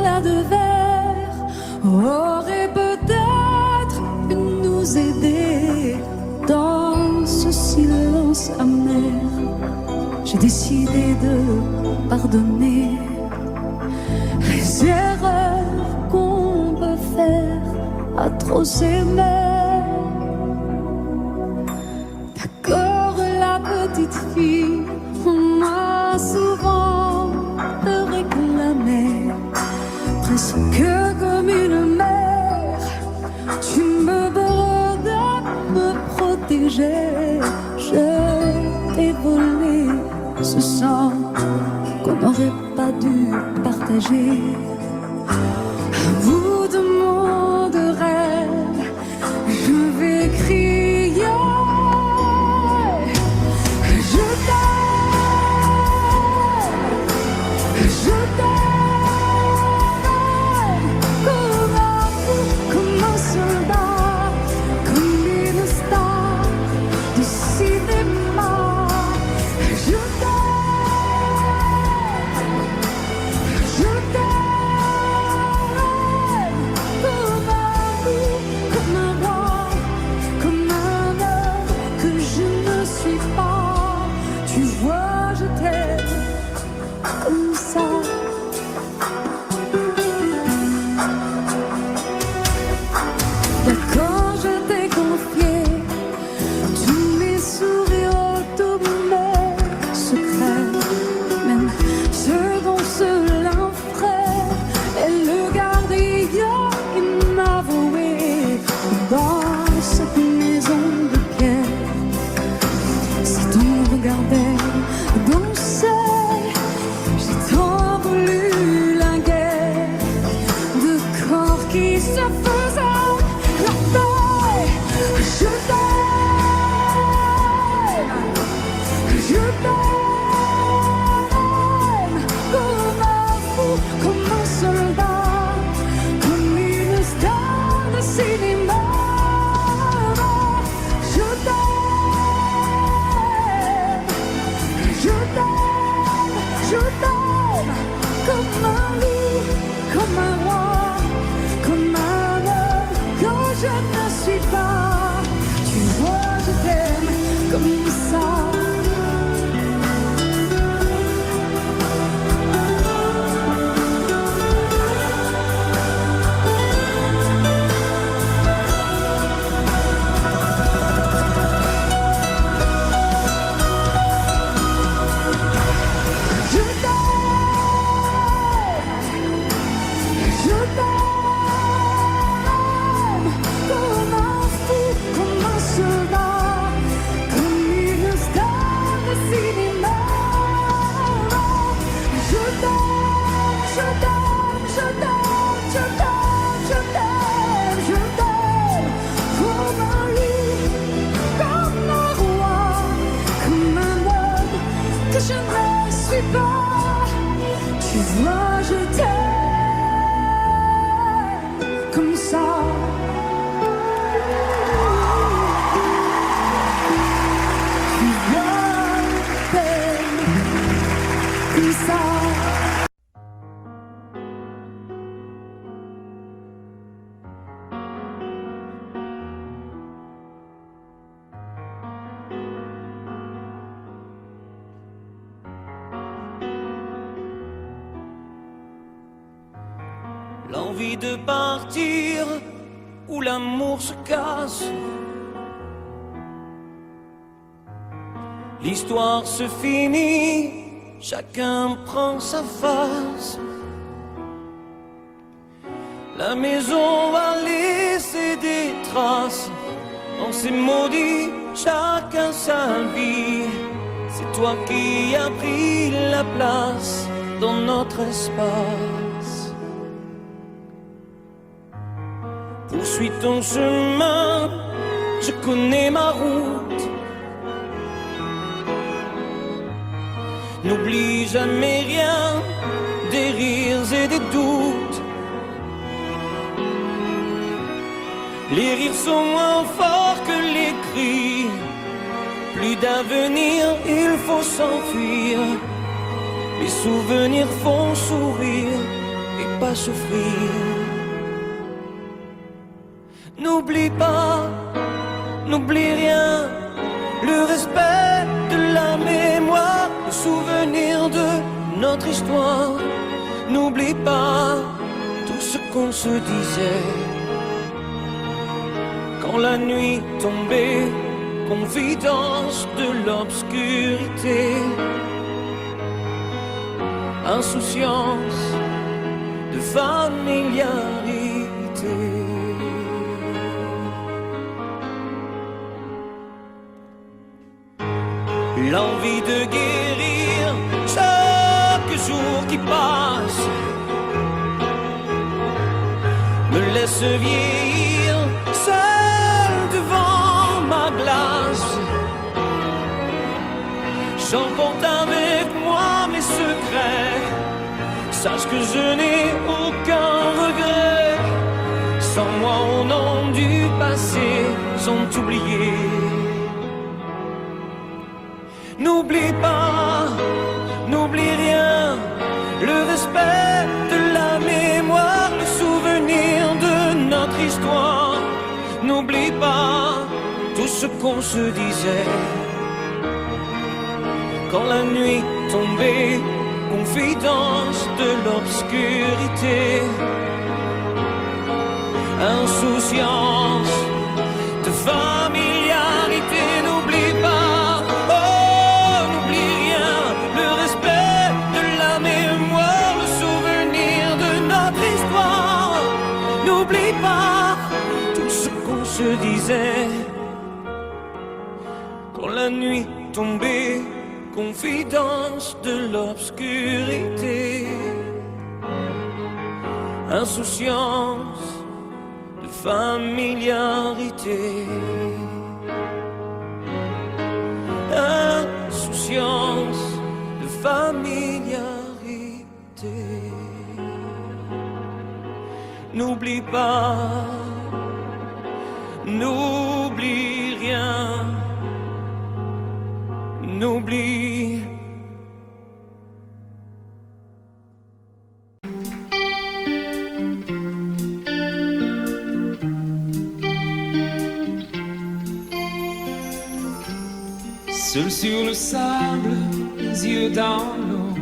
éclats de verre auraient peut-être pu nous aider dans ce silence amer. J'ai décidé de pardonner les erreurs qu'on peut faire à trop s'aimer. D'accord, la petite fille, on m'a souvent réclamé, presque comme une mère. Tu me donnes de me protéger. Je t'ai volé ce sang qu'on n'aurait pas dû partager. À bout de mon de rêve, je vais crier. Je t'aime comme un fou, comme un soldat, comme une star du cinéma. Je t'aime comme un fou, comme un roi, comme un homme que je ne suis pas. Tu vois, je t'aime comme ça. D'accord, je t'ai confié tous mes sourires, tous mes secrets, même ceux dont seul un frère est le gardien inavoué dans cette maison de pierre. Si on regardait danser, j'ai tant voulu la guerre de corps qui se faisaient la paix. Je t'aime comme un fou, comme un soldat, comme une star de cinéma. Je t'aime, je t'aime, je t'aime comme un loup, comme un roi, comme un homme que je ne suis pas. Tu vois, je t'aime comme ça. Je t'aime comme un fou, comme un soldat, comme une star de cinéma. Je t'aime, je t'aime, je t'aime, je t'aime, je t'aime, je t'aime comme un loup, comme un roi, comme un homme que je ne suis pas. Tu vois, je t'aime comme ça. Tu vois, je t'aime comme ça. L'envie de partir où l'amour se casse. L'histoire se finit, chacun prend sa face. La maison va laisser des traces. On s'est maudit, chacun sa vie. C'est toi qui as pris la place dans notre espace. Poursuis ton chemin, je connais ma route. N'oublie jamais rien, des rires et des doutes. Les rires sont moins forts que les cris. Plus d'avenir, il faut s'enfuir. Les souvenirs font sourire et pas pas souffrir. N'oublie pas, n'oublie rien, le respect de la mémoire, le souvenir de notre histoire. N'oublie pas tout ce qu'on se disait quand la nuit tombait, confidence de l'obscurité, insouciance de familiarité. L'envie de guérir chaque jour qui passe me laisse vieillir seul devant ma glace. J'emporte avec moi mes secrets, sache que je n'ai aucun regret. Sans moi au nom du passé sont oubliés. N'oublie pas, n'oublie rien, le respect de la mémoire, le souvenir de notre histoire. N'oublie pas tout ce qu'on se disait quand la nuit tombait, confidence de l'obscurité, insouciance de familiarité. N'oublie pas, oh, n'oublie rien, le respect de la mémoire, le souvenir de notre histoire. N'oublie pas tout ce qu'on se disait quand la nuit tombait, confidence de l'obscurité, insouciance de familiarité, insouciance de familiarité. N'oublie pas, n'oublie rien, n'oublie. Seul sur le sable, les yeux dans l'eau,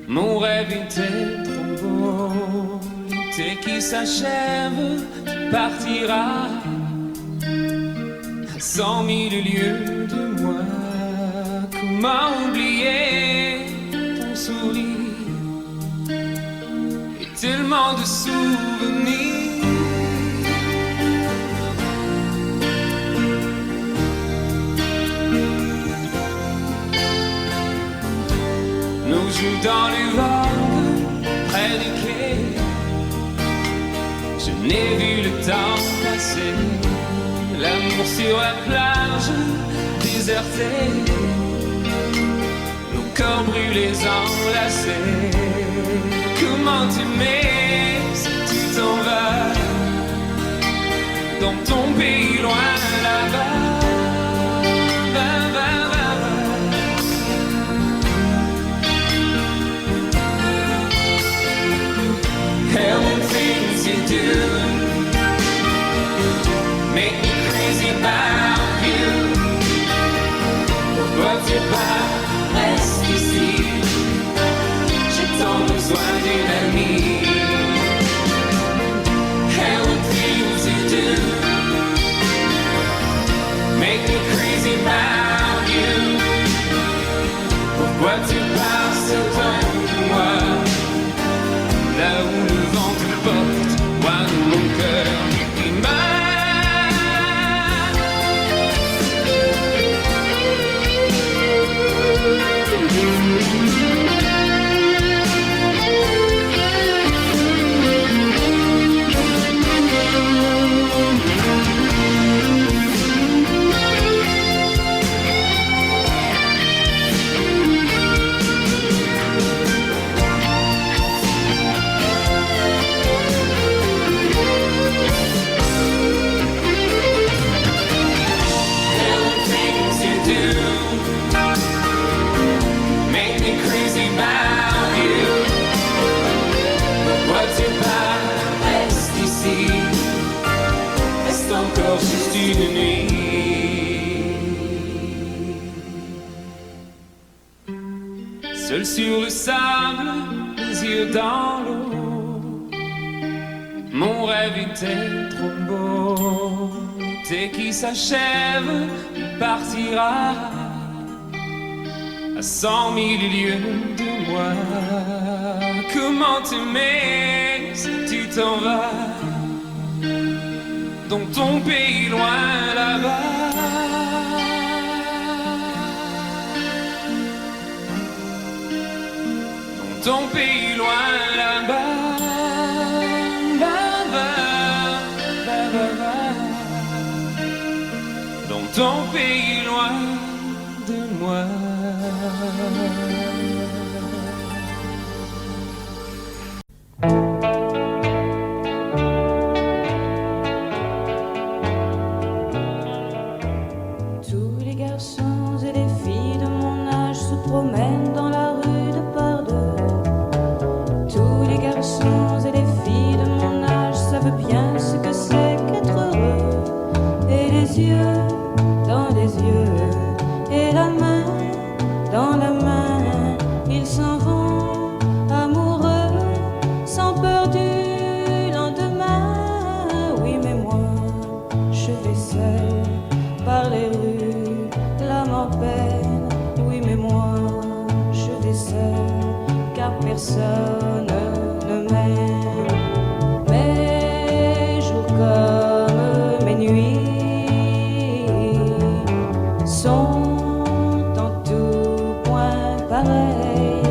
mon rêve était trop beau. L'été qui s'achève, tu partiras à 100 000 lieues de moi. Comment oublier ton sourire et tellement de souvenirs. Nous jouons dans les vagues, près du quai. Je n'ai vu le temps passer. L'amour sur la plage, déserté. Nos corps brûlés, enlacés. Comment t'aimer si tu t'en vas dans ton pays loin là-bas. Hell and things you do make me crazy about you. Pourquoi tu pars, reste ici. J'ai tant besoin d'une amie. Hell and things you do make me crazy about you. Pourquoi tu pars, c'est toi ou moi. Là où le vent te porte, loin de mon cœur qui sur le sable, les yeux dans l'eau. Mon rêve était trop beau. Dès qu'il s'achève, il partira à 100 000 lieues de moi. Comment t'aimer si tu t'en vas dans ton pays loin là-bas? Dans ton pays loin là-bas. Dans ton pays loin de moi. Tous les garçons et les filles de mon âge se promènent dans la rue de par deux. Tous les garçons et les filles de mon âge savent bien ce que c'est qu'être heureux. Et les yeux dans les yeux, et la main dans la main, ils s'en vont amoureux, sans peur du lendemain. Oui, mais moi, je vais seul par les rues, l'âme en peine. Oui, mais moi, je vais seul, car personne ne m'aime. Mes jours comme mes nuits sont en tout point pareils,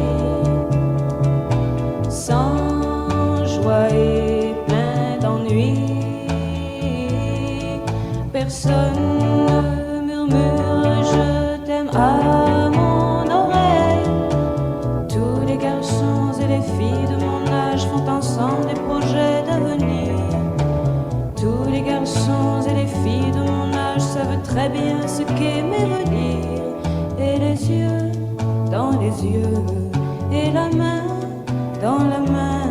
sans joie et plein d'ennui. Personne ne murmure je t'aime à mon oreille. Tous les garçons et les filles de mon âge font ensemble des projets d'avenir. Tous les garçons et les filles de mon âge savent très bien ce qu'aimer veut dire. Et les yeux dans les yeux, et la main dans la main,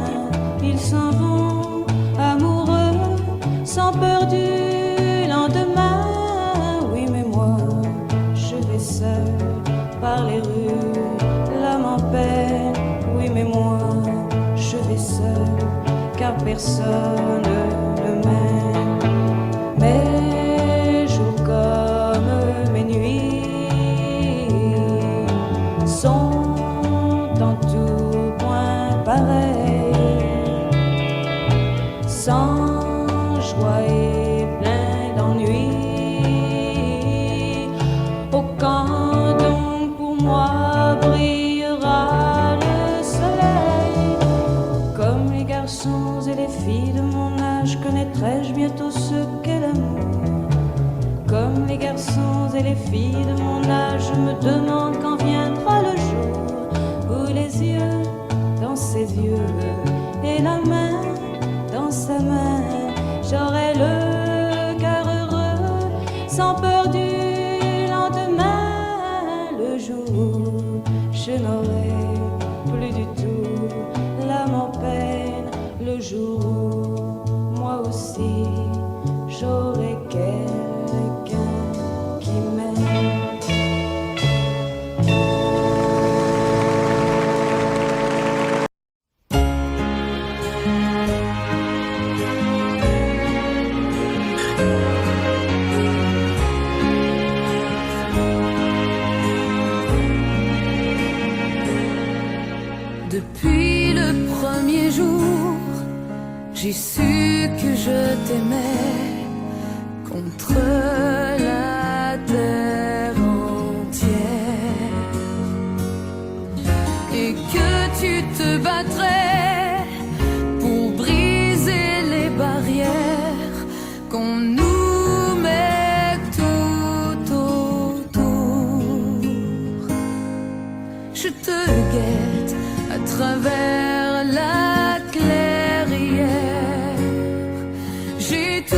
ils s'en vont amoureux, sans peur du lendemain. Oui, mais moi, je vais seul par les rues, l'âme en peine. Oui, mais moi, je vais seul, car personne ne m'aime. Mes jours comme mes nuits sont en tout point pareils, sans joie et plein d'ennui. Oh, quand donc pour moi brillera le soleil? Comme les garçons et les filles de mon âge, connaîtrai-je bientôt ce qu'est l'amour. Comme les garçons et les filles de mon âge, je me demande quand viendra le jour où les yeux dans ses yeux et la main dans sa main, j'aurai le cœur heureux, sans peur du lendemain. Le jour où je n'aurai plus du tout l'âme en peine, le jour où moi aussi j'aurai quelqu'un qui m'aime. Depuis le premier jour, j'ai su que je t'aimais contre la terre entière, et que tu te battrais pour briser les barrières qu'on nous met tout autour. Je te guette à travers la clairière. J'ai tout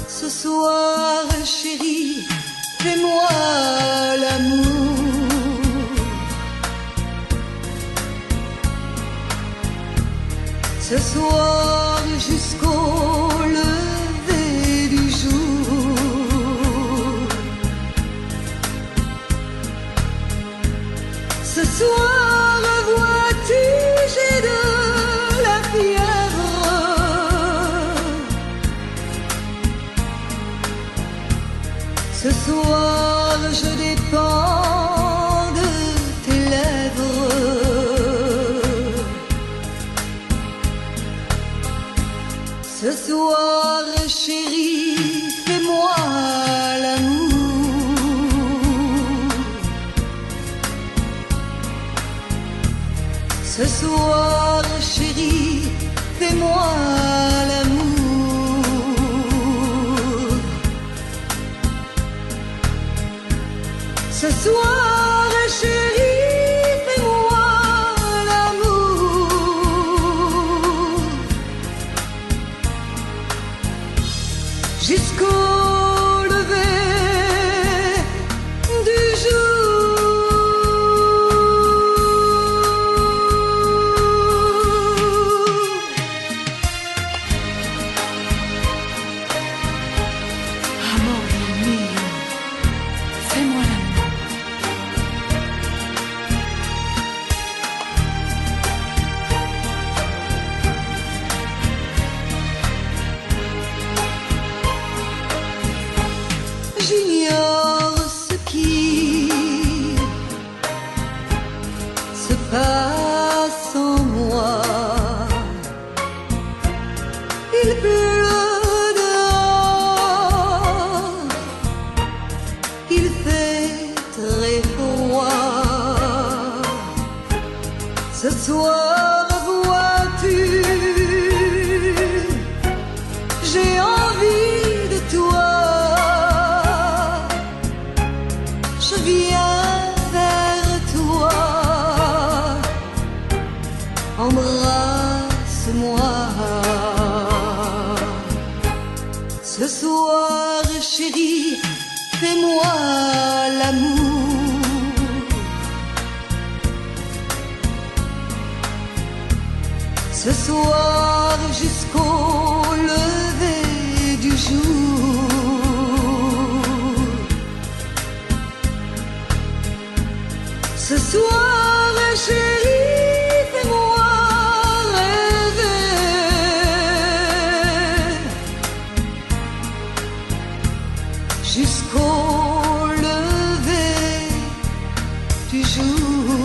Ce soir, chérie, fais-moi l'amour. Ce soir jusqu'au lever du jour. Ce soir, vois-tu, j'ai de la fièvre. Ce soir, je dépends de tes lèvres. Ce soir, chérie, fais-moi l'amour. Ce soir, chérie, fais-moi l'amour. Ce soir, chérie, fais-moi l'amour. Jusqu'au lever du Amore mio, fais-moi l'amour. J'ignore ce qui se passe en moi. Il pleut dehors, il fait très froid. Ce soir, vois-tu, j'ai envie de toi. Je viens vers toi, embrasse-moi. Ce soir, chérie, fais-moi l'amour. Ce soir, jusqu'au lever du jour. Ce soir, chérie, fais-moi rêver. Jusqu'au lever du jour.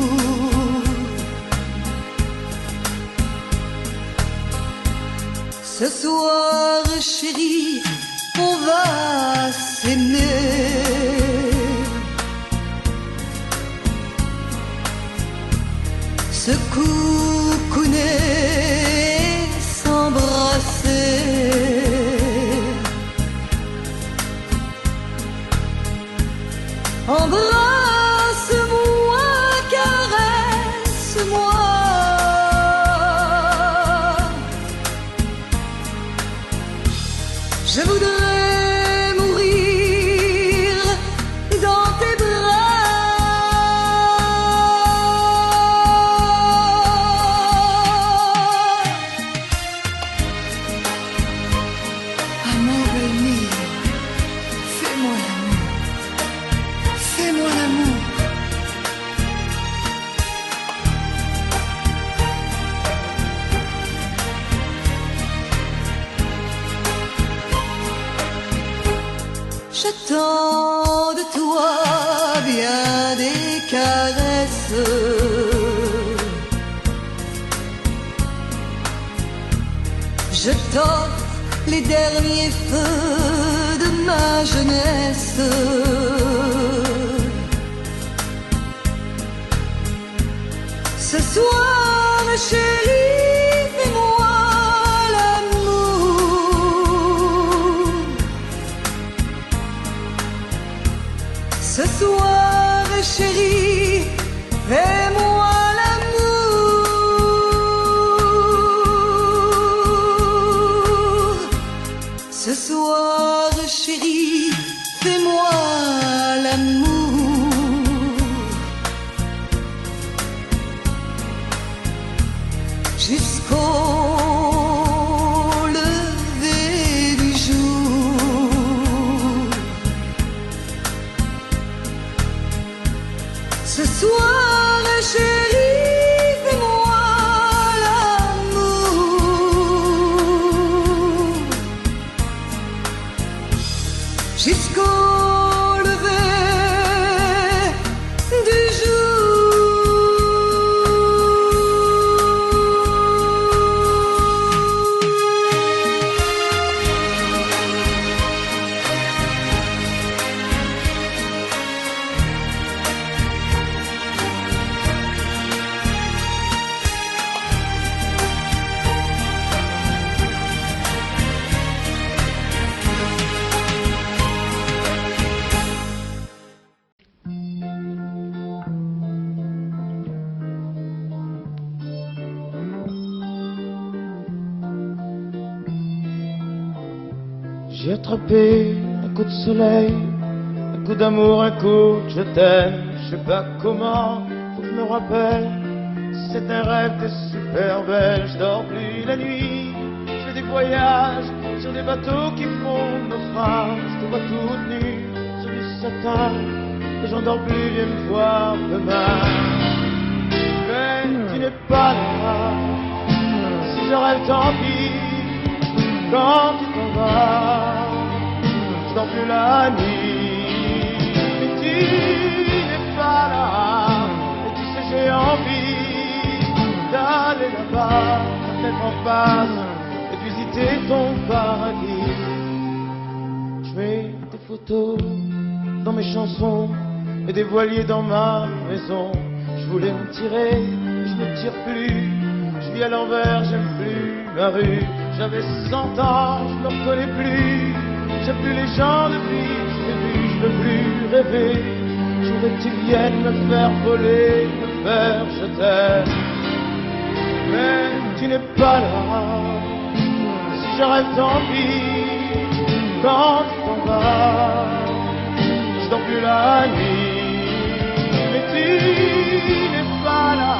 Ce soir, chérie, on va s'aimer. Se coucouner, s'embrasser. Embrasse-moi, caresse-moi. Je voudrais mourir dans tes Amore mio, fais-moi l'amour. Fais-moi l'amour. J'attends de toi bien des caresses. Je t'offre les derniers feux de ma jeunesse. Ce soir, chérie, fais-moi l'amour. Ce soir, chérie, fais-moi l'amour. J'ai attrapé un coup de soleil, un coup d'amour, un coup de je t'aime. Je sais pas comment, faut que je me rappelle. C'est un rêve de super belle. Je dors plus la nuit, je fais des voyages sur des bateaux qui font naufrage. Je te vois toute nue sur du satin, et j'en dors plus, viens me voir demain. Mais tu n'es pas là, si je rêve tant pis. Quand tu t'en vas, je dors plus la nuit. Mais tu n'es pas là, et tu sais j'ai envie d'aller là-bas, la tête en face, et de visiter ton paradis. Je mets des photos dans mes chansons et des voiliers dans ma maison. Je voulais me tirer, mais je ne tire plus. Je vis à l'envers, j'aime plus ma rue. J'avais 100 ans, je me reconnais plus. J'aime plus les gens depuis, je t'ai vu, je veux plus rêver. Je voudrais que tu viennes me faire voler, me faire je t'aime. Mais tu n'es pas là, si je rêve tant pis. Quand tu t'en vas, je dors plus la nuit. Mais tu n'es pas là,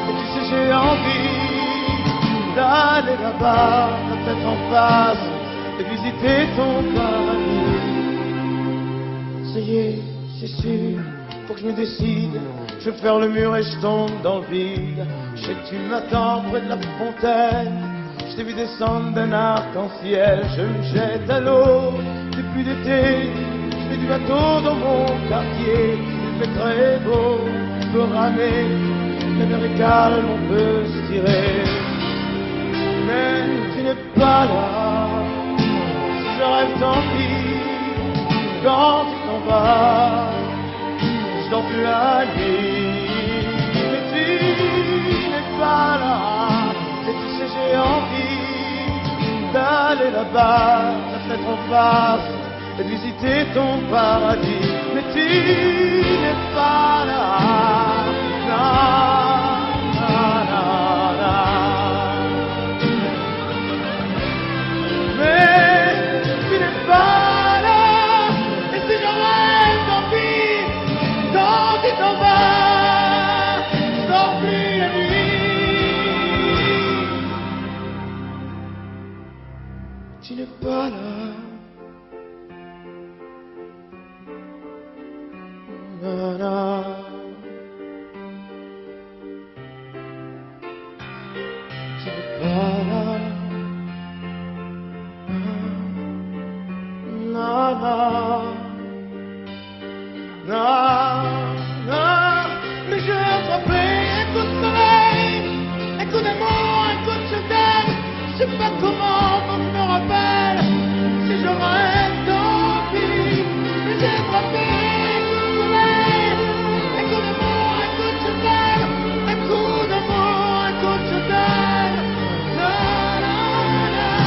et tu sais j'ai envie d'aller là-bas, la tête en face, et visiter ton paradis. Ça y est, c'est sûr, faut que je me décide. Je vais faire le mur et je tombe dans le vide. Je sais que tu m'attends près de la fontaine. Je t'ai vu descendre d'un arc-en-ciel. Je me jette à l'eau depuis l'été. Je fais du bateau dans mon quartier. Il fait très beau, on peut ramer. La mer est calme, on peut se tirer. Mais tu n'es pas là, si je rêve tant pis. Quand tu t'en vas, je dors plus la nuit. Mais tu n'es pas là, et tu sais j'ai envie d'aller là-bas, la tête en face, et de visiter ton paradis. Mais tu n'es pas là, non, non, non, non. Mais tu n'es pas là, et si je rêve tant pis. Quand tu t'en vas, je dors plus la nuit. Tu n'es pas là. Na, na. Tu n'es pas là. Na, na. Non, non, mais j'ai attrapé un coup de soleil, un coup d'amour, un coup de je t'aime. Je sais pas comment, faut que je me rappelle. Si je rêve tant pis. Mais j'ai attrapé un coup de soleil, un coup d'amour, un coup de je t'aime. Un coup d'amour, un coup de je t'aime. Non, non, non, non.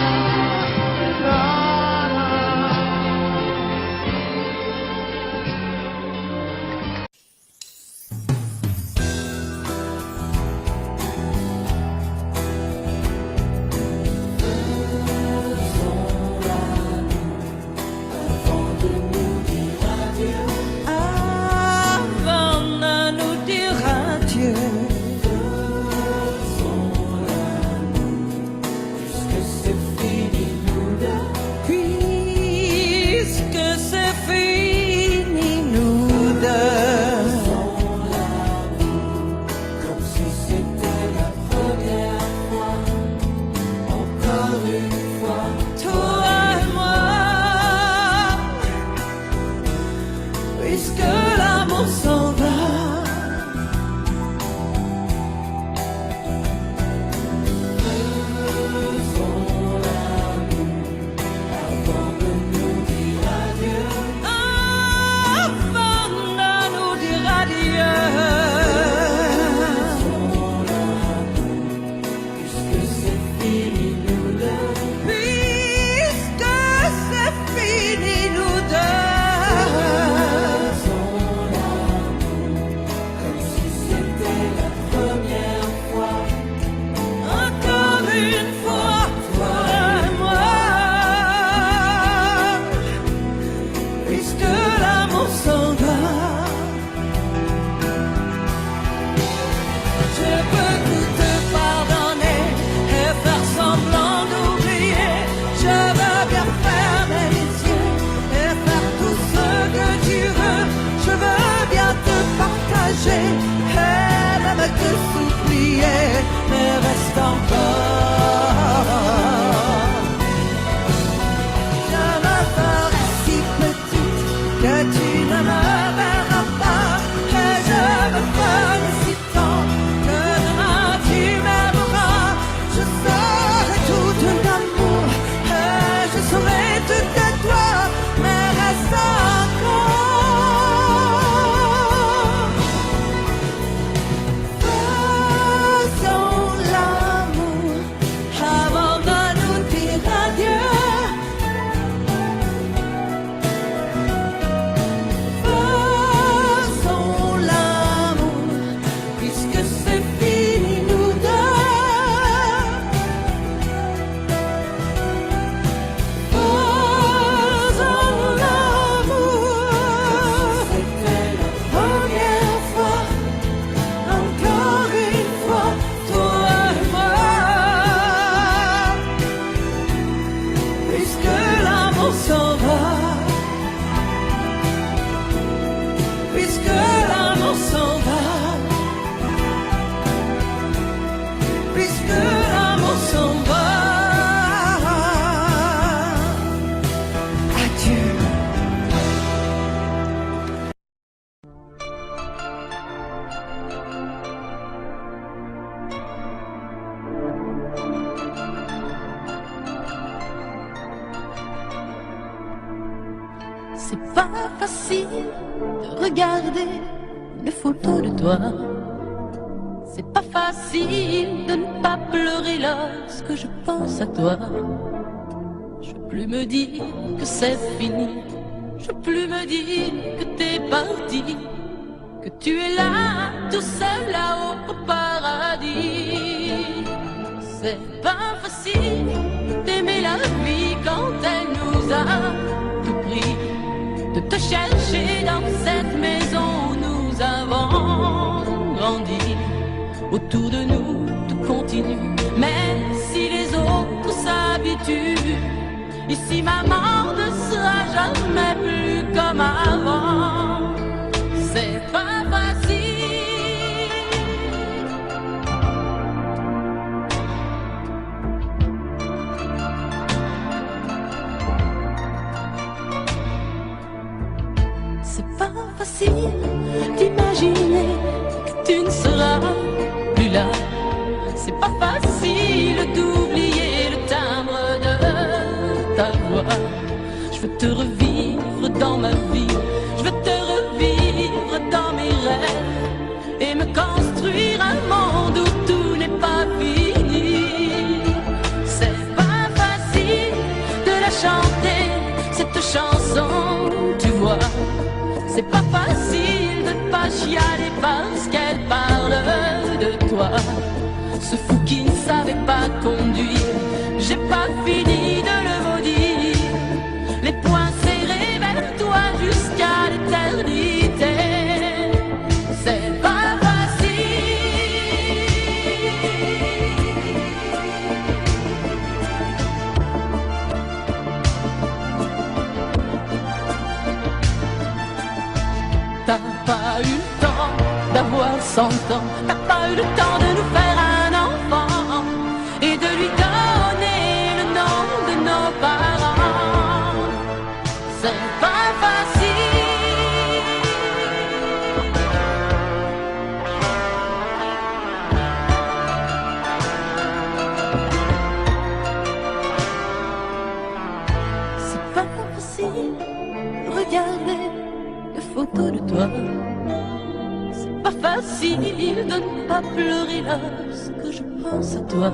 mais reste encore. Je me ferai si petite que tu ne me verras pas, et je me ferai si tendre que demain tu m'aimeras. Je serai tout l'amour et je serai tout de toi, mais reste encore. Faisons l'amour avant de nous dire adieu. Faisons l'amour puisque c'est fini nous deux. Faisons l'amour. C'était la première fois, encore une fois, toi et moi. Puisque l'amour s'en va, puisque l'amour s'en va, puisque l'amour s'en va. Adieu. C'est pas facile de regarder une photo de toi. C'est pas facile de ne pas pleurer lorsque je pense à toi. Je veux plus me dire que c'est fini. Je veux plus me dire que t'es parti, que tu es là, tout seul là-haut au paradis. C'est pas facile d'aimer la vie quand elle nous a tout pris, de te chercher dans cette maison où nous avons grandi. Autour de nous, tout continue, mais si les autres s'habituent, ici maman ne sera jamais plus comme avant. C'est pas facile. C'est pas facile d'imaginer que tu ne seras plus là. C'est pas facile d'oublier le timbre de ta voix. Je veux te revivre dans ma vie, je veux te revivre dans mes rêves et me construire un monde où tout n'est pas fini. C'est pas facile de la chanter, cette chanson, tu vois. C'est pas facile de ne pas chialer parce qu'elle parle de toi. Ce fou qui ne savait pas conduire, j'ai pas fini de le maudire. Les poings serrés vers toi jusqu'à l'éternité. C'est pas T'as pas eu le temps d'avoir 100 ans, t'as pas eu le temps de nous faire un enfant et de lui donner le nom de nos parents. C'est pas facile. C'est pas facile de regarder les photos de toi. C'est pas facile de ne pas pleurer lorsque je pense à toi.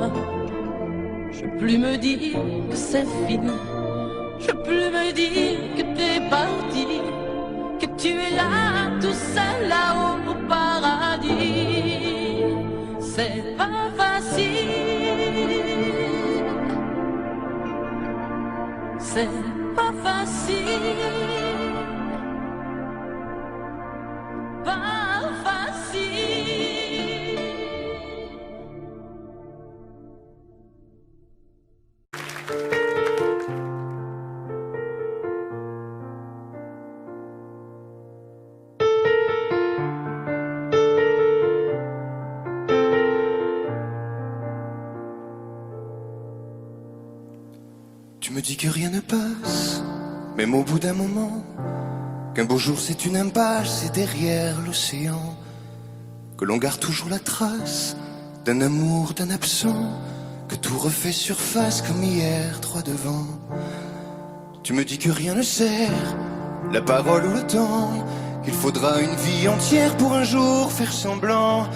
Je veux plus me dire que c'est fini. Je veux plus me dire que t'es parti, que tu es là, tout seul là-haut au paradis. C'est pas facile. C'est pas facile. Pas facile. Tu me dis que rien ne passe, même au bout d'un moment, qu'un beau jour c'est une impasse et derrière l'océan, que l'on garde toujours la trace d'un amour, d'un absent, que tout refait surface comme hier, droit devant. Tu me dis que rien ne sert, la parole ou le temps, qu'il faudra une vie entière pour un jour faire semblant,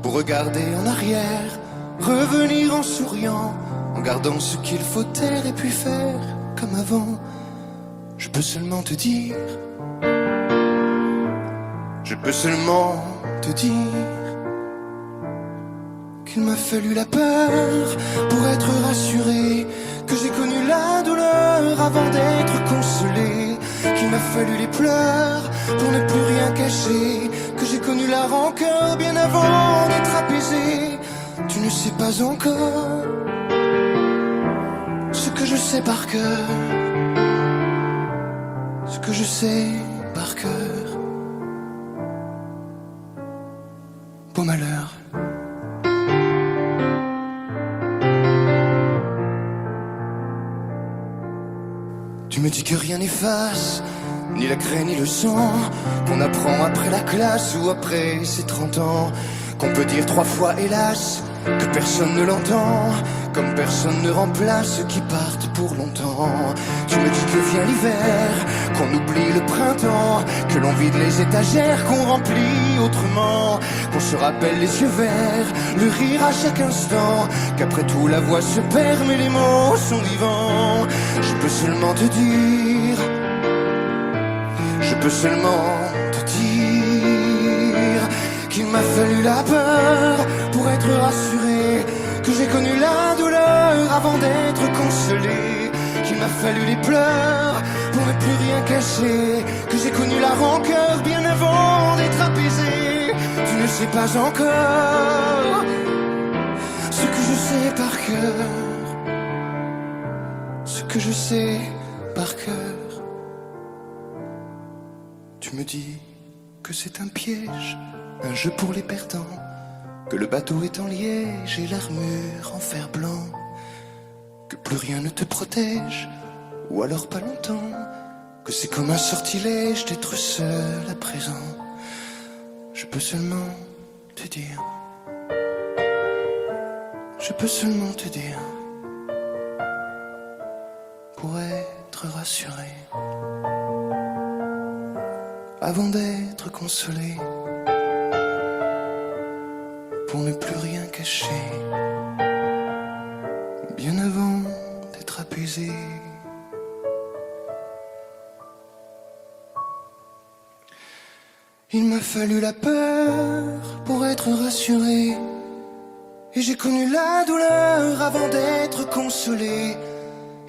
pour regarder en arrière, revenir en souriant, en gardant ce qu'il faut taire et puis faire comme avant. Je peux seulement te dire, je peux seulement te dire qu'il m'a fallu la peur pour être rassuré, que j'ai connu la douleur avant d'être consolé, qu'il m'a fallu les pleurs pour ne plus rien cacher, que j'ai connu la rancœur bien avant d'être apaisé. Tu ne sais pas encore ce que je sais par cœur, ce que je sais par cœur. Beau malheur. Tu me dis que rien n'efface, ni la craie ni le sang, qu'on apprend après la classe ou après ses 30 ans, qu'on peut dire 3 fois hélas, que personne ne l'entend, comme personne ne remplace ceux qui partent pour longtemps. Tu me dis que vient l'hiver, qu'on oublie le printemps, que l'on vide les étagères, qu'on remplit autrement, qu'on se rappelle les yeux verts, le rire à chaque instant, qu'après tout la voix se perd mais les mots sont vivants. Je peux seulement te dire, je peux seulement te dire qu'il m'a fallu la peur pour être rassuré, que j'ai connu la douleur avant d'être consolé, qu'il m'a fallu les pleurs pour ne plus rien cacher, que j'ai connu la rancœur bien avant d'être apaisé. Tu ne sais pas encore ce que je sais par cœur, ce que je sais par cœur. Tu me dis que c'est un piège, un jeu pour les perdants, que le bateau est en liège et l'armure en fer blanc, que plus rien ne te protège, ou alors pas longtemps, que c'est comme un sortilège d'être seul à présent. Je peux seulement te dire, je peux seulement te dire, pour être rassuré, avant d'être consolé, pour ne plus rien cacher, bien avant d'être apaisé. Il m'a fallu la peur pour être rassuré, et j'ai connu la douleur avant d'être consolé.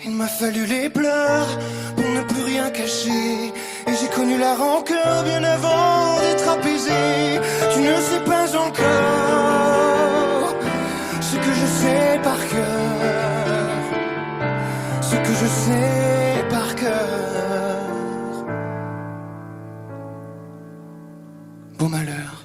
Il m'a fallu les pleurs pour ne plus rien cacher, et j'ai connu la rancœur bien avant d'être apaisé. Tu ne sais pas encore ce que je sais par cœur, ce que je sais par cœur. Beau malheur.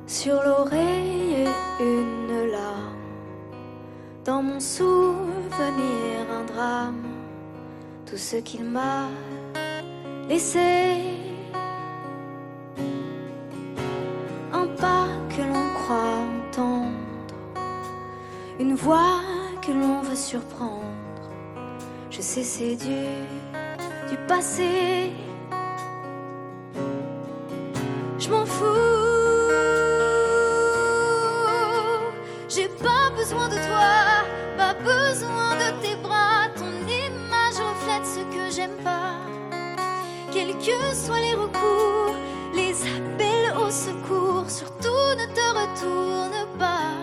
Sur l'oreille une larme, dans mon souvenir un drame, tout ce qu'il m'a laissé, un pas que l'on croit entendre, une voix que l'on veut surprendre. Je sais c'est du passé, je m'en fous. J'ai pas besoin de toi, pas besoin de tes bras. Ton image reflète ce que j'aime pas. Quels que soient les recours, les appels au secours, surtout ne te retourne pas.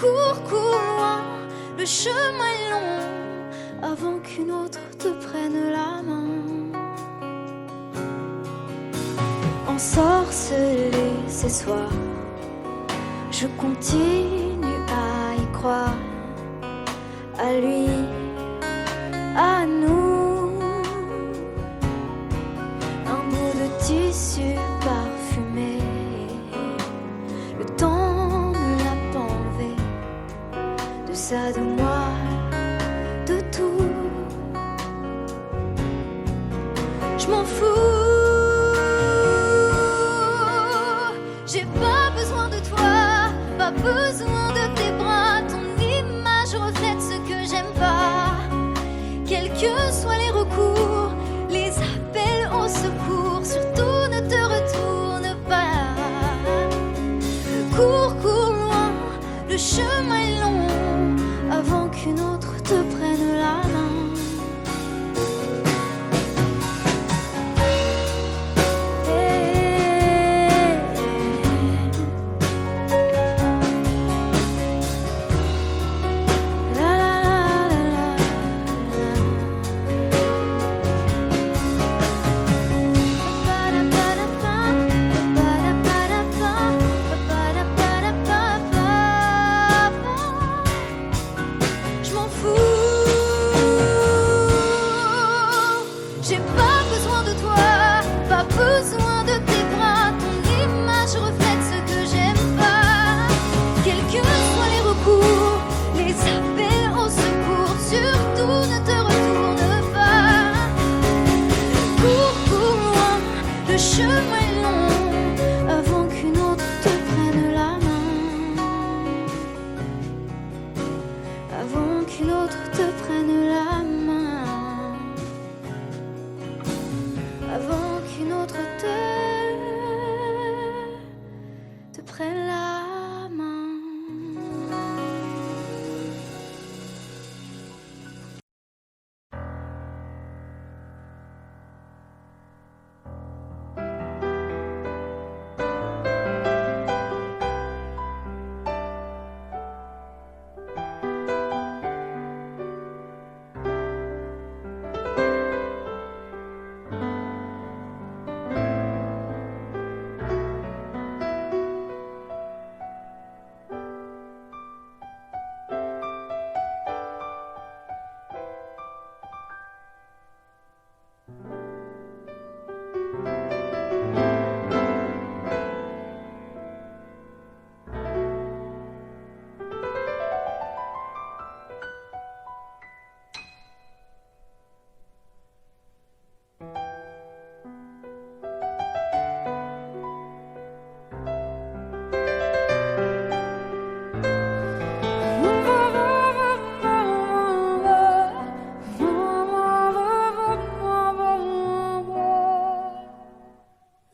Cours, cours loin, le chemin est long, avant qu'une autre te prenne la main. Ensorcelé ces soirs, Je continue à y croire, à lui, à nous. Un bout de tissu parfumé, le temps ne l'a pas enlevé. De ça, de moi, de tout. Je m'en fous. J'ai pas besoin de toi, pas besoin de tes bras. Ton image reflète ce que j'aime pas. Quels que soient les recours, les appels au secours, surtout ne te retourne pas. Cours, cours loin, le chemin est long, avant qu'une autre te prenne la main. Je m'en fous. J'ai pas besoin de toi, pas besoin de tes bras. Ton image reflète ce que j'aime pas. Quels que soient les recours, les appels au secours, surtout ne te retourne pas. Cours, cours loin, le chemin est long, avant qu'une autre te prenne la main. Avant qu'une autre te prenne la main. Avant qu'une autre te prenne la main.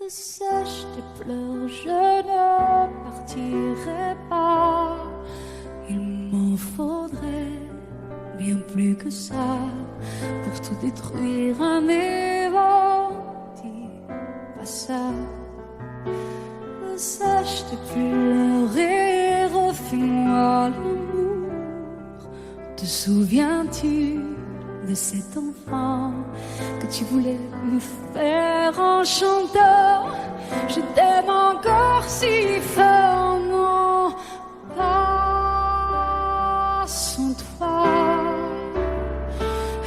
Sèche tes pleurs, je ne partirai pas. Il m'en faudrait bien plus que ça pour tout détruire à mes dis pas ça. Sèche tes pleurs et refais-moi l'amour. Te souviens-tu de cet enfant que tu voulais me faire en chantant? Je t'aime encore si fort, non, pas sans toi.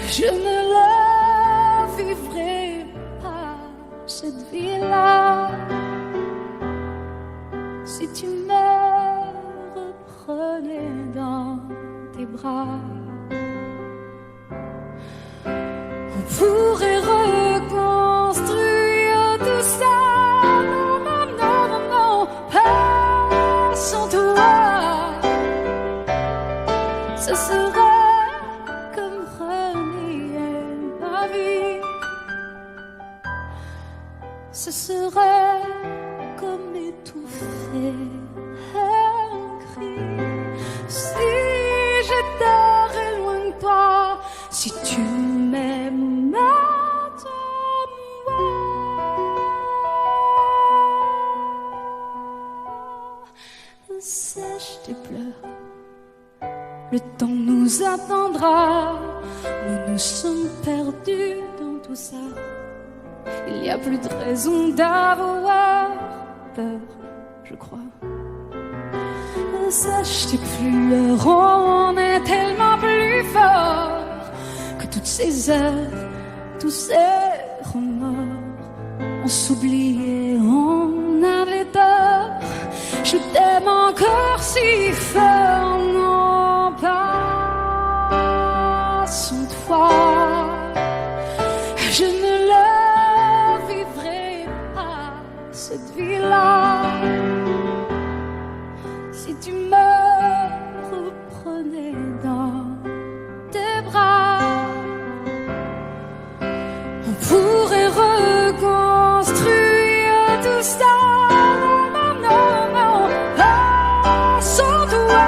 Je ne la vivrai pas, cette vie-là, si tu me reprenais dans tes bras. On pourrait reconstruire tout ça. Non, non, non, non, non, pas sans toi. Ce serait comme renier ma vie. Ce serait comme étouffer un cri. Si j'étais loin de toi, si tu m'aimes attends-moi. Sèche tes pleurs, le temps nous attendra. Nous nous sommes perdus dans tout ça. Il n'y a plus de raison d'avoir peur, je crois. ne s'achète plus. Le rond est tellement plus fort que toutes ces heures, tous ces remords. On s'oubliait, on avait tort. Je t'aime encore si fort, non pas sans toi. Je ne le vivrai pas, cette vie-là. Si tu me reprenais dans tes bras, on pourrait reconstruire tout ça. Non, non, non, pas sans toi.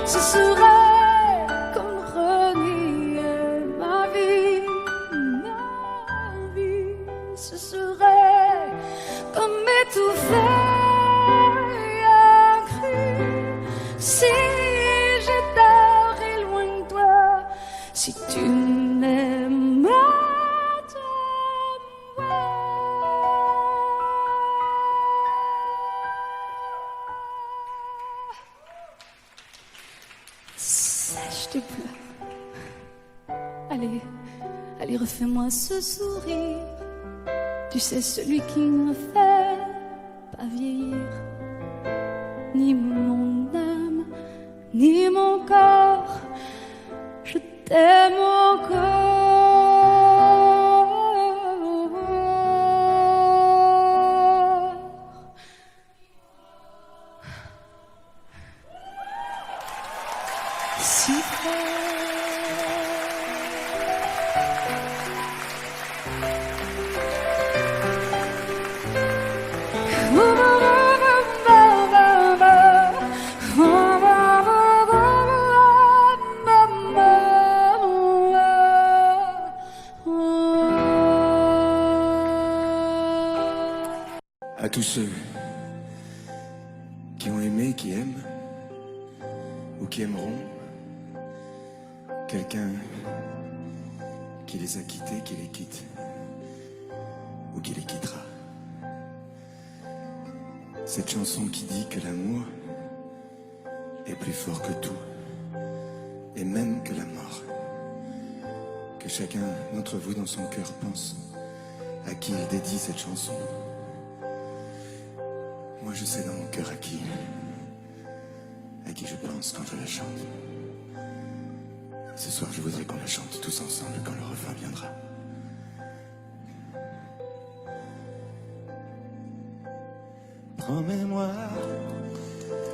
Ce serait comme renier ma vie, ce serait comme étouffer un cri. Si j'étais loin de toi, si tu m'aimes moi. Sèche tes pleurs. Allez, allez, refais-moi ce sourire. Tu sais, celui qui ne fait pas vieillir ni mon âme, ni mon corps. Je t'aime encore. Si fort. À tous ceux qui ont aimé, qui aiment, ou qui aimeront, quelqu'un qui les a quittés, qui les quitte, ou qui les quittera. Cette chanson qui dit que l'amour est plus fort que tout, et même que la mort. Que chacun d'entre vous dans son cœur pense à qui il dédie cette chanson. Moi je sais dans mon cœur à qui je pense quand je la chante. Ce soir je voudrais qu'on la chante tous ensemble quand le refrain viendra. Promets-moi,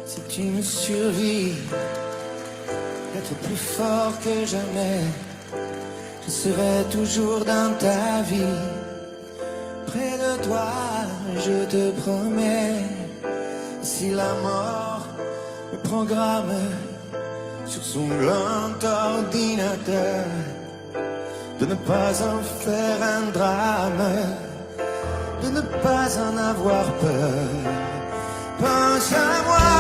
si tu me survis, d'être plus fort que jamais. Je serai toujours dans ta vie, près de toi, je te promets. Si la mort me programme sur son grand ordinateur, de ne pas en faire un drame, de ne pas en avoir peur. Pense à moi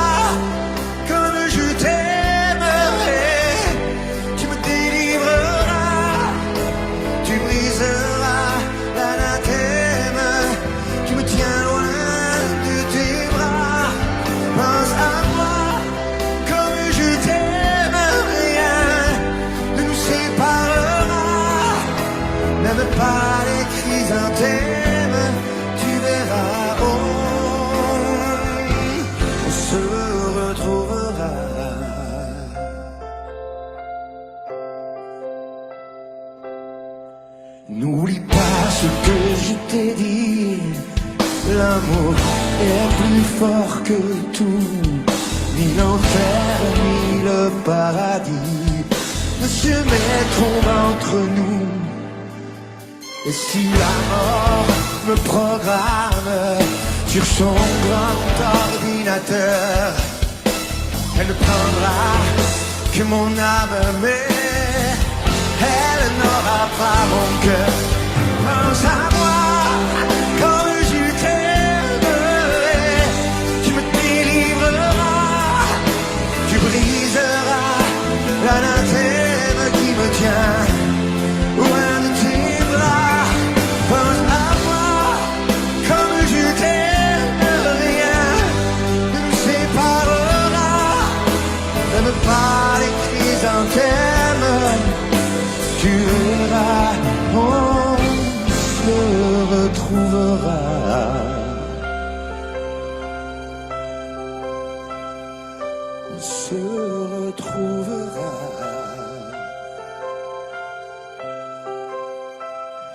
comme je t'aimerai, tu me délivreras, tu briseras l'anathème qui me tient loin de tes bras. Pense à moi comme je t'aime, rien ne nous séparera, même pas les chrysanthèmes, tu verras, oh, on se retrouvera. N'oublie pas ce que je t'ai dit, l'amour est plus fort que tout, ni l'enfer ni le paradis ne se mettront entre nous. Et si la mort me programme sur son grand ordinateur, elle ne prendra que mon âme, mais elle n'aura pas mon cœur. Pense à moi comme je t'aimerai, tu me délivreras, tu briseras l'anathème qui me tient loin de tes bras. Pense à moi comme je t'aime, rien ne retrouvera. On se retrouvera.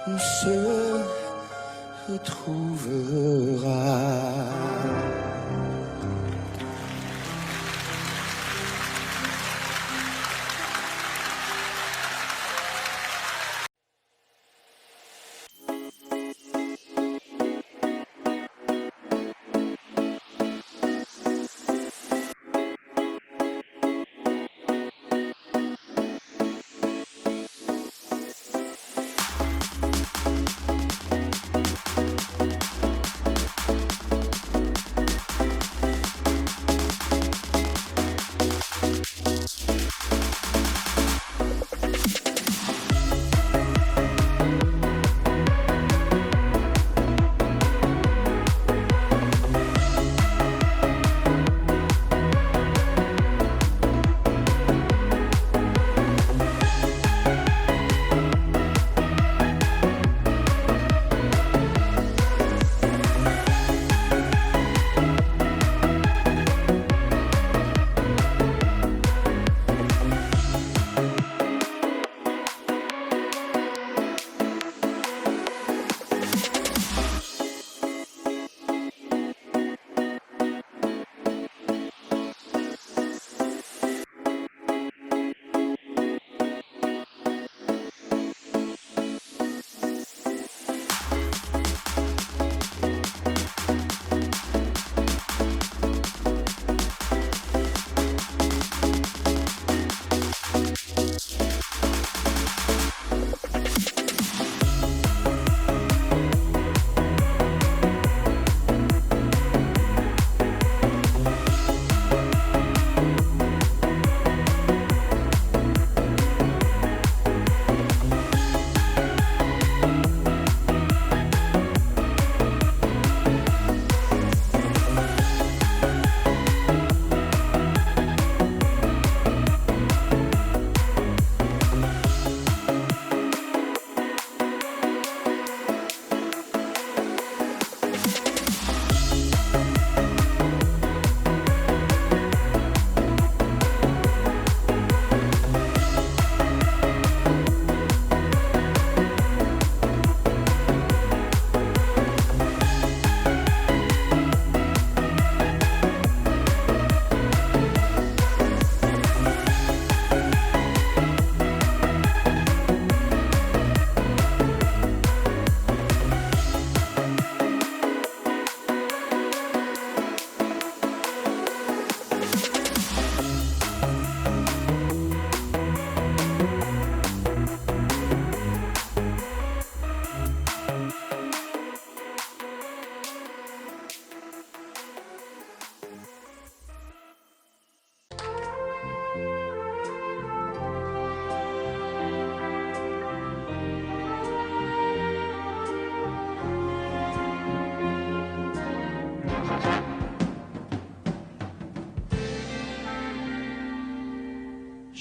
On se retrouvera.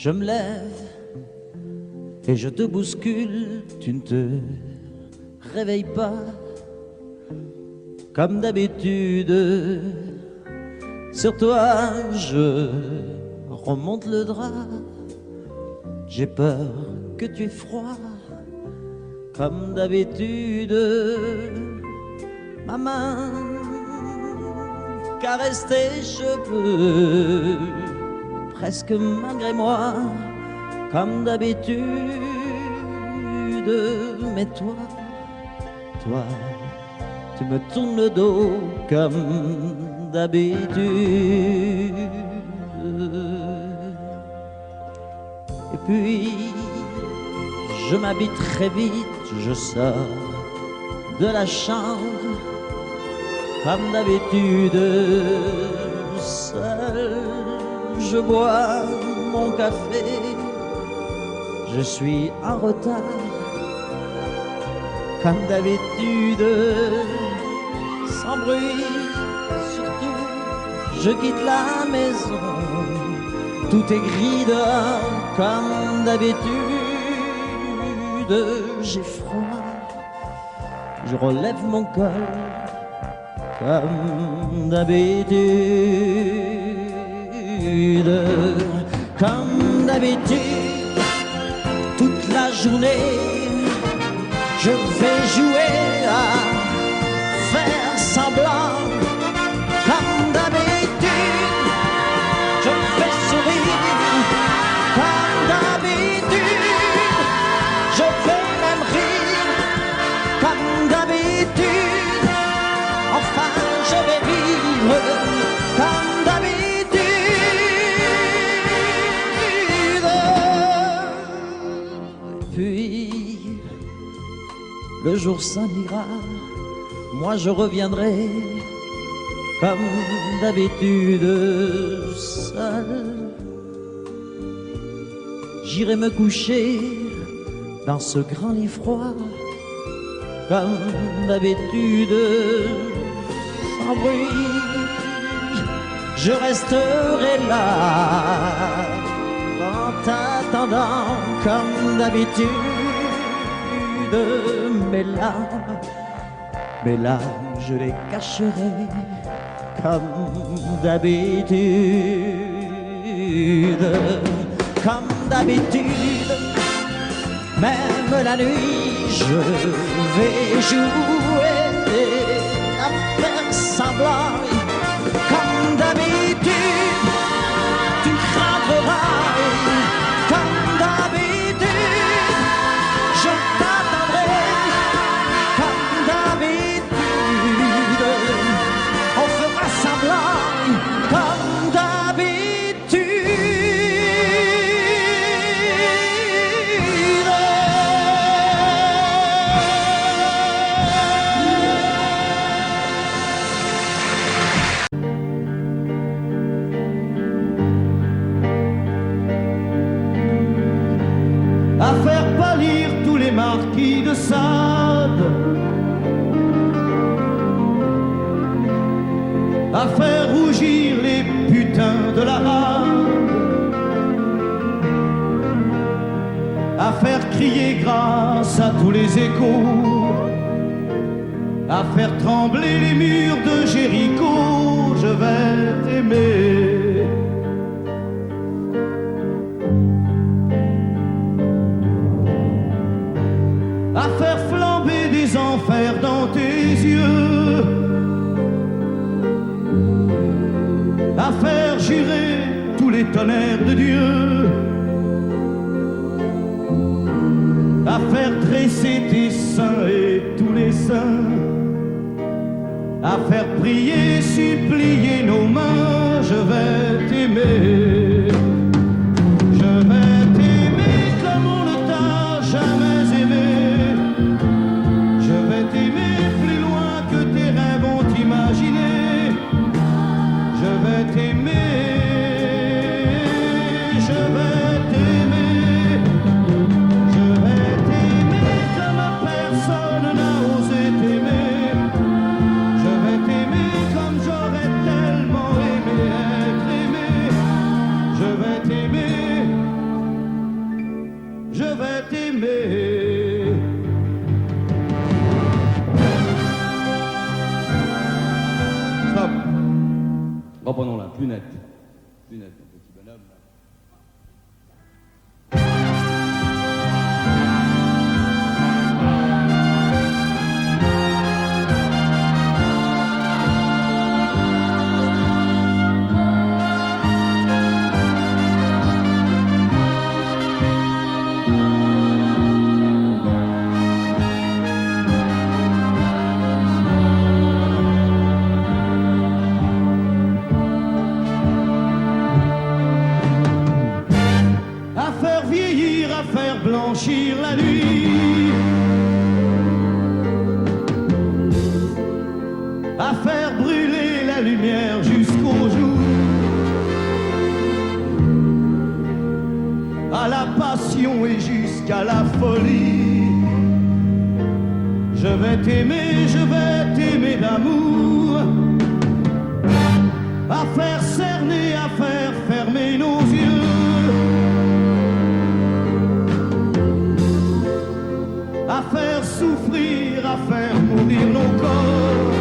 Je me lève et je te bouscule, tu ne te réveilles pas comme d'habitude. Sur toi, je remonte le drap. J'ai peur que tu aies froid comme d'habitude. Ma main caresse tes cheveux, presque malgré moi, comme d'habitude. Mais toi, tu me tournes le dos comme d'habitude. Et puis, je m'habille très vite, je sors de la chambre comme d'habitude. Seul, je bois mon café, je suis en retard comme d'habitude. Sans bruit, surtout, je quitte la maison. Tout est gris dehors comme d'habitude. J'ai froid, je relève mon col comme d'habitude, comme d'habitude, toute la journée, je vais jouer à faire semblant, comme d'habitude, je vais sourire, comme d'habitude, je vais même rire, comme d'habitude, enfin je vais vivre, comme d'habitude. Puis, le jour s'en ira, moi je reviendrai, comme d'habitude, seul. J'irai me coucher dans ce grand lit froid, comme d'habitude, sans bruit. Je resterai là, en t'attendant, comme d'habitude. Mais là, je les cacherai, comme d'habitude, comme d'habitude. Même la nuit, je vais jouer à faire semblant, comme d'habitude. Tu craindras, comme d'habitude. Je t'attendrai, comme d'habitude. On fera semblant, comme d'habitude. À faire pâlir tous les marquis de Sade, à faire rougir les putains de la rade, à faire crier grâce à tous les échos, à faire trembler les murs de Jéricho. Je vais t'aimer. À faire flamber des enfers dans tes yeux, à faire jurer tous les tonnerres de Dieu, à faire dresser tes seins et tous les saints, à faire prier, supplier nos mains. Je vais t'aimer. Je vais t'aimer comme on ne t'a jamais aimé. Je vais t'aimer plus loin que tes rêves ont imaginé. Je vais t'aimer, je vais t'aimer. Je vais t'aimer comme personne n'a osé t'aimer. Je vais t'aimer comme j'aurais tellement aimé être aimé. Je vais t'aimer, je vais t'aimer. Stop. Reprenons là, plus net. Plus net, mon petit bonhomme. À faire vieillir, à faire blanchir la nuit, à faire brûler la lumière jusqu'au jour, à la passion et jusqu'à la folie. Je vais t'aimer d'amour, à faire cerner, à faire fermer nos yeux, à faire souffrir, à faire mourir. anéantir nos corps,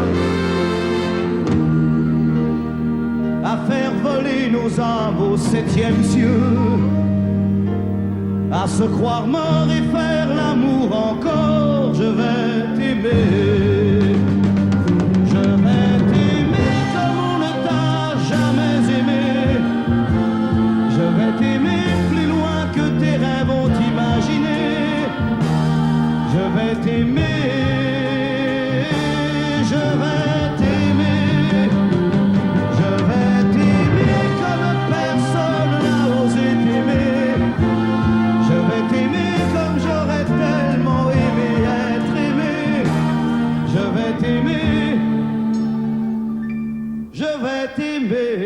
à faire voler nos âmes au septième cieux, à se croire mort et faire l'amour encore. Je vais t'aimer, je vais t'aimer comme on ne t'a jamais aimé. Je vais t'aimer plus loin que tes rêves ont imaginé. Je vais t'aimer, je vais t'aimer, je vais t'aimer comme personne n'a osé t'aimer. Je vais t'aimer comme j'aurais tellement aimé être aimé. Je vais t'aimer, je vais t'aimer.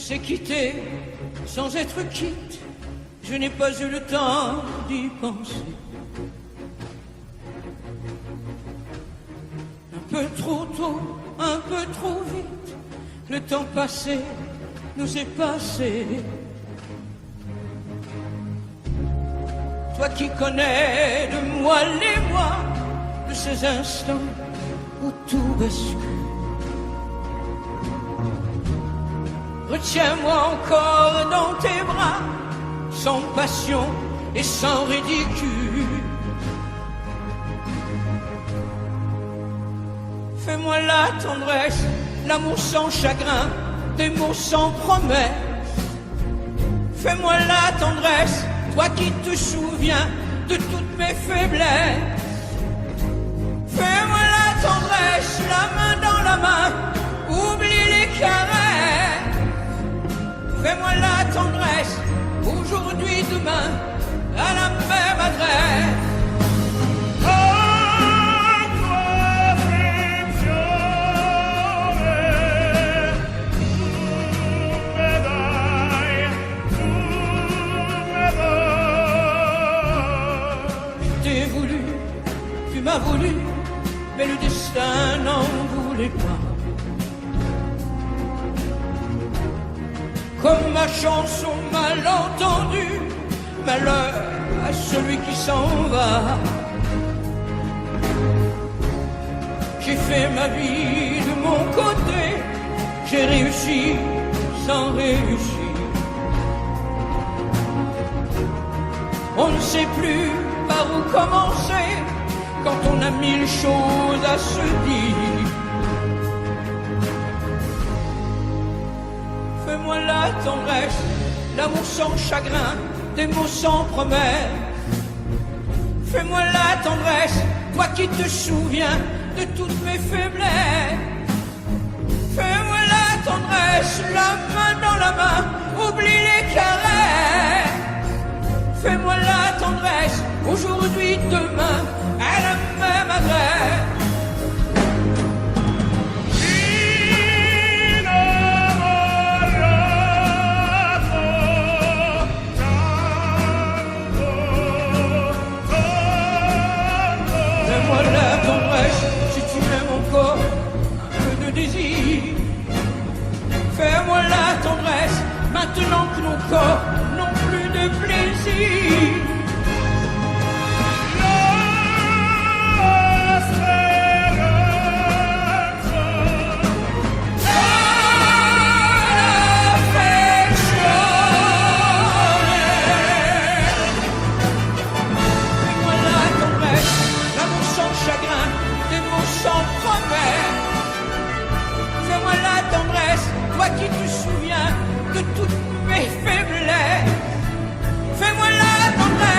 C'est quitté sans être quitte, je n'ai pas eu le temps d'y penser. Un peu trop tôt, un peu trop vite, le temps passé nous est passé. Toi qui connais de moi les mois, de ces instants où tout bascule. Retiens-moi encore dans tes bras, sans passion et sans ridicule. Fais-moi la tendresse, l'amour sans chagrin, des mots sans promesse. Fais-moi la tendresse, toi qui te souviens de toutes mes faiblesses. Fais-moi la tendresse, la main dans la main, oublie les caresses. Fais-moi la tendresse, aujourd'hui, demain, à la même adresse. Je t'ai voulu, tu m'as voulu, mais le destin n'en voulait pas. Comme ma chanson mal entendue, malheur à celui qui s'en va. J'ai fait ma vie de mon côté, j'ai réussi sans réussir. On ne sait plus par où commencer quand on a mille choses à se dire. Fais-moi la tendresse, l'amour sans chagrin, des mots sans promesse. Fais-moi la tendresse, toi qui te souviens de toutes mes faiblesses. Fais-moi la tendresse, la main dans la main, oublie les caresses. Fais-moi la tendresse, aujourd'hui, demain, à la même adresse. Fais-moi la tendresse, si tu m'aimes encore, un peu de désir. Fais-moi la tendresse, maintenant que nos corps n'ont plus de plaisir. Fais-moi la tendresse, toi qui te souviens de toutes mes faiblesses. Fais-moi la tendresse.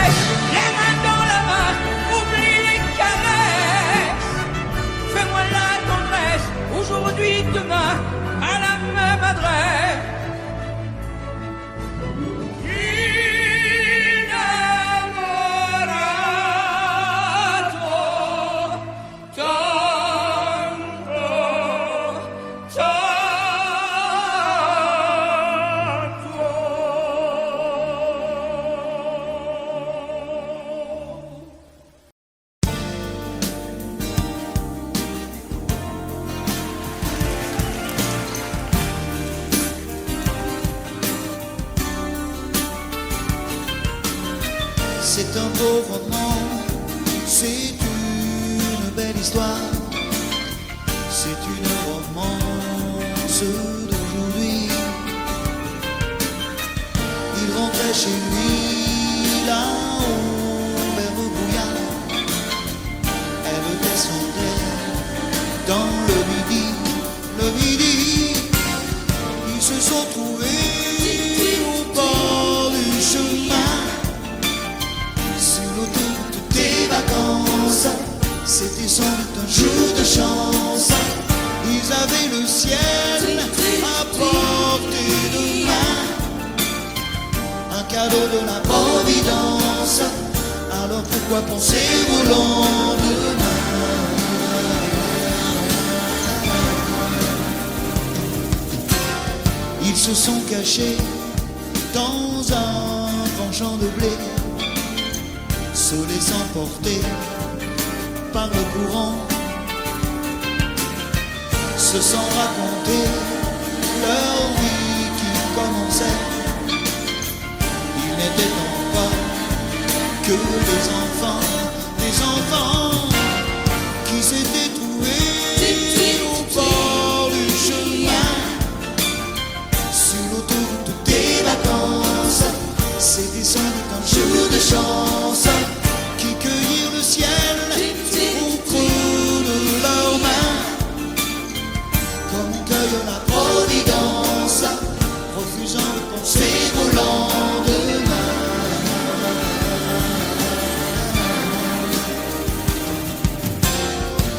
beau roman, c'est une belle histoire, c'est une romance d'aujourd'hui. Il rentrait chez lui là-haut vers le brouillard, elle descendait dans le midi, ils se sont trouvés au bord du chemin, sur l'autoroute des vacances. C'était sans doute un jour de chance, ils avaient le ciel à portée de main, un cadeau de la Providence. Alors pourquoi penser au lendemain? Ils se sont cachés dans un grand champ de blé, se laissant porter par le courant, se sont racontés leur vie qui commençait. Ils n'étaient donc pas que des enfants qui s'étaient trouvés au bord du chemin, sur l'autoroute des vacances. C'était sans doute un jour de chance, qui cueillirent le ciel au creux de leurs mains, comme on cueille la Providence, refusant de penser au lendemain.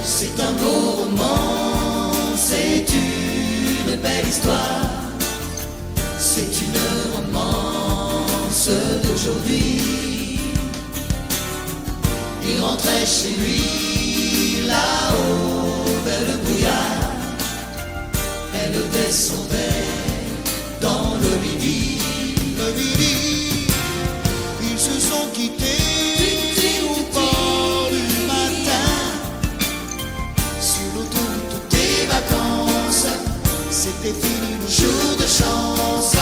C'est un beau roman, c'est une belle histoire, c'est une romance d'aujourd'hui. Il rentrait chez lui là-haut vers le brouillard, elle descendait dans le midi. Ils se sont quittés au bord du matin, sur l'autoroute des vacances. C'était fini le jour de chance,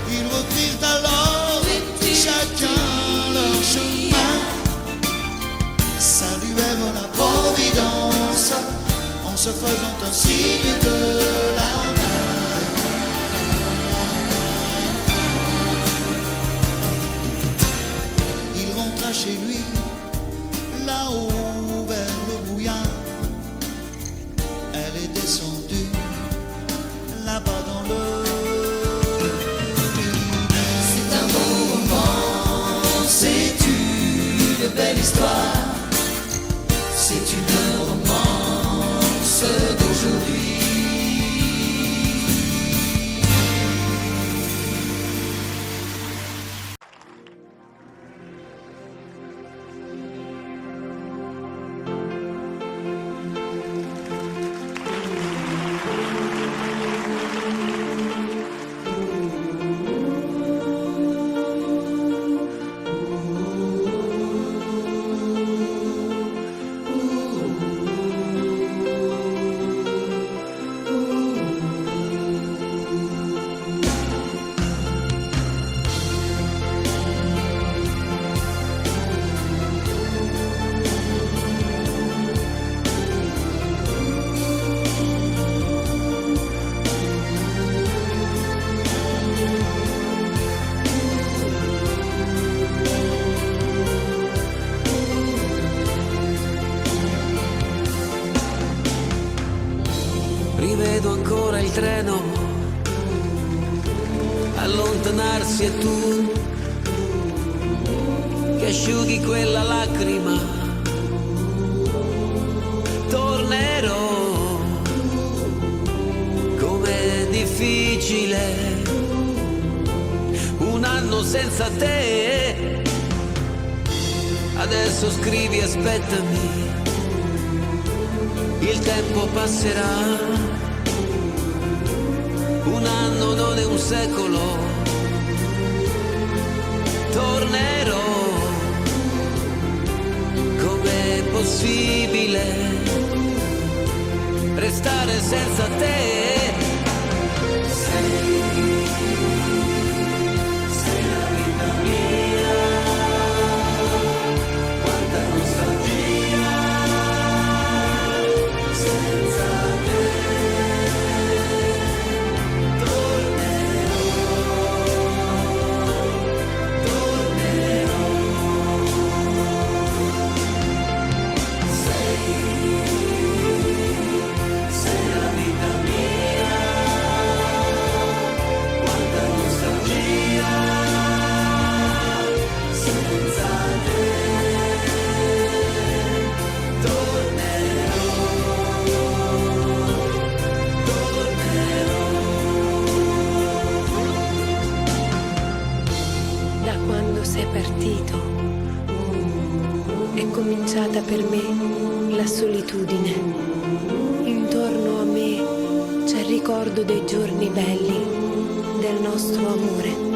ils reprirent alors chacun leur chemin, saluèrent la Providence en se faisant un signe de la main. Il rentra chez lui là-haut vers le brouillard, elle est descendue là-bas dans le midi. C'est un beau roman, c'est une belle histoire, c'est une romance d'aujourd'hui. Rivedo ancora il treno allontanarsi e tu che asciughi quella lacrima. Tornerò, com'è difficile un anno senza te. Adesso scrivi, aspettami, il tempo passerà. Un anno non è un secolo. Tornerò, com'è possibile restare senza te? Sei la vita mia. cominciata per me la solitudine. Intorno a me c'è il ricordo dei giorni belli, del nostro amore.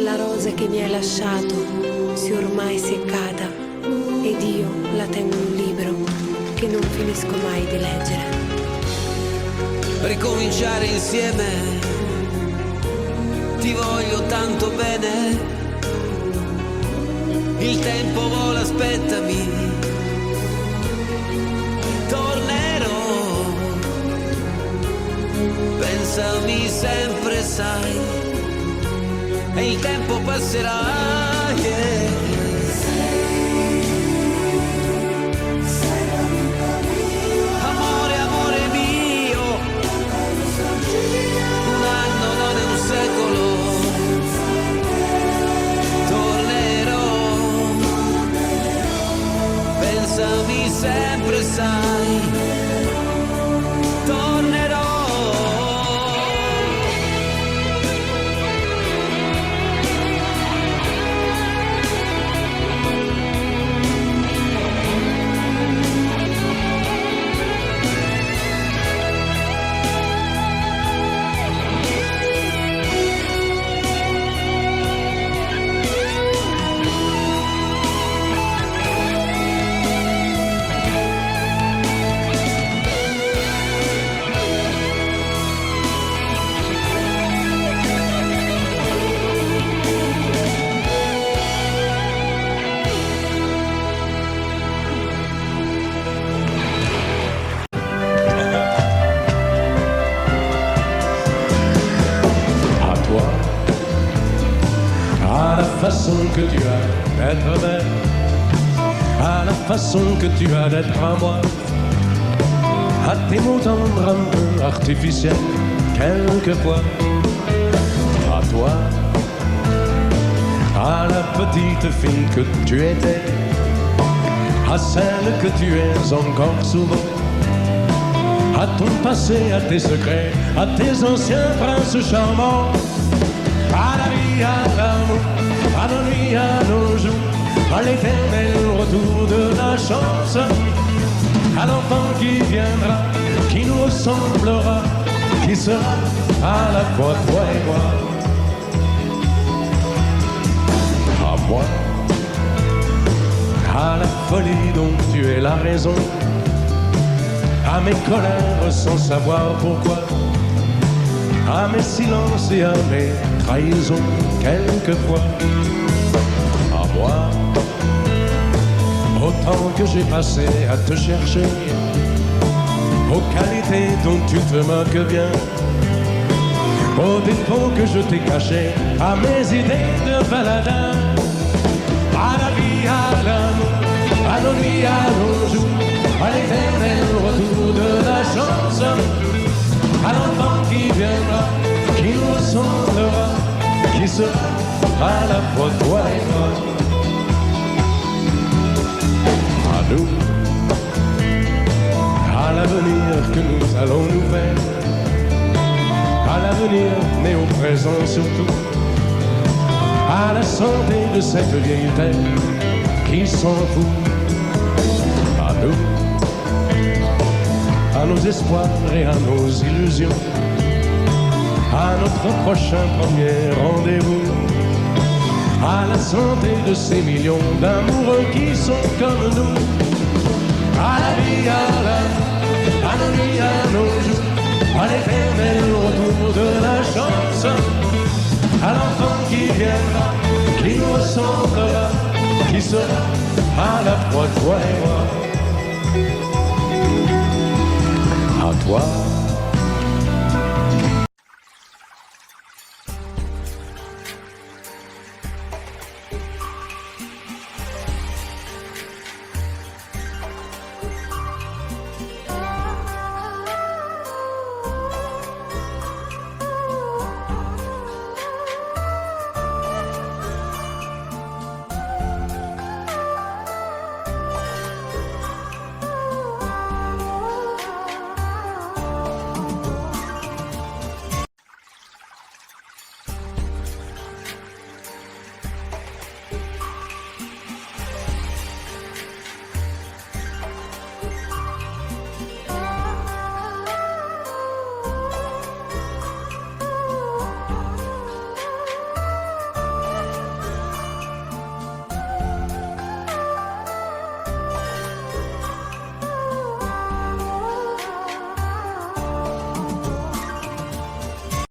La rosa che mi hai lasciato si è ormai seccata ed io la tengo in un libro che non finisco mai di leggere. Ricominciare insieme, ti voglio tanto bene. Il tempo vola, aspettami, tornerò. Pensami sempre, sai, e il tempo passerà, yeah. Pensami sempre, sai, tornerò. Que tu as d'être belle, à la façon que tu as d'être à moi, à tes mots tendres un peu artificiels, quelquefois, à toi, à la petite fille que tu étais, à celle que tu es encore souvent, à ton passé, à tes secrets, à tes anciens princes charmants, à la vie, à l'amour, à nos nuits, à nos jours, à l'éternel retour de la chance, à l'enfant qui viendra, qui nous ressemblera, qui sera à la fois toi et moi. À moi, à la folie dont tu es la raison, à mes colères sans savoir pourquoi, à mes silences et à mes trahisons quelquefois. À moi, autant que j'ai passé à te chercher, aux qualités dont tu te moques bien, aux défauts que je t'ai cachés, à mes idées de baladin, à la vie, à l'amour, à nos nuits, à nos jours, à l'éternel retour de la chance, à l'enfant qui viendra, qui nous ressemblera, qui sera à la fois toi et moi. À nous, à l'avenir que nous allons nous faire, à l'avenir mais au présent surtout, à la santé de cette vieille terre qui s'en fout. À nous, à nos espoirs et à nos illusions, à notre prochain premier rendez-vous, à la santé de ces millions d'amoureux qui sont comme nous, à la vie, à l'amour, à nos nuits, à nos jours, à l'éternel retour de la chance, à l'enfant qui viendra, qui nous ressemblera, qui sera à la fois toi et moi. À toi.